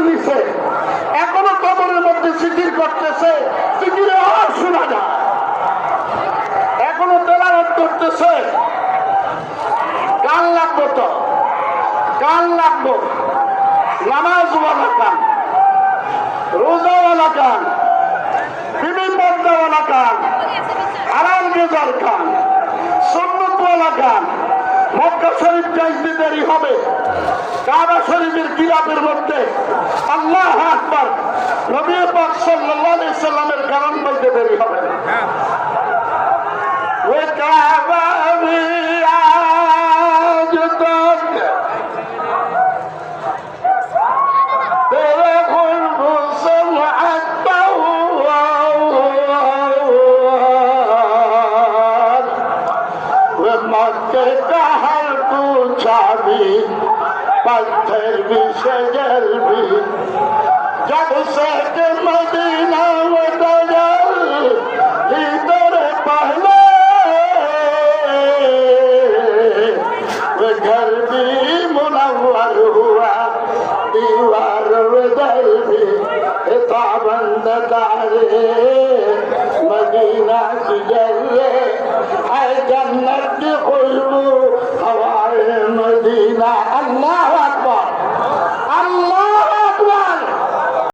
নিছে, এখনো কবরের মধ্যে জিকির করতেছে, জিকিরে আর শোনা যায়, এখনো তেলাওয়াত করতেছে। গান লাগবো তো, গান লাগবো, নামাজওয়ালা গান, রোজাওয়ালা গান, বিবি পর্দাওয়ালা গান, হালাল রেজার গান, সুন্নতওয়ালা গান। মক্কা শরীফ যাইতে দেরি হবে, কাবা শরীফের গিলাফের মধ্যে আল্লাহু আকবার নবী পাক সাল্লাল্লাহু আলাইহি সাল্লামের গান বলতে দেরি হবে না। ওই কাবা আজ তক তেরে খুলবু সুমআতা मक्के का हर पूछा भी पत्थर भी शजर भी जब से के मदीना वतन इधर पहले वो घर भी मुनव्वर हुआ दीवार उधर भी पाबंद तारे मदीना की जर्रे है जन्नत की खुशबू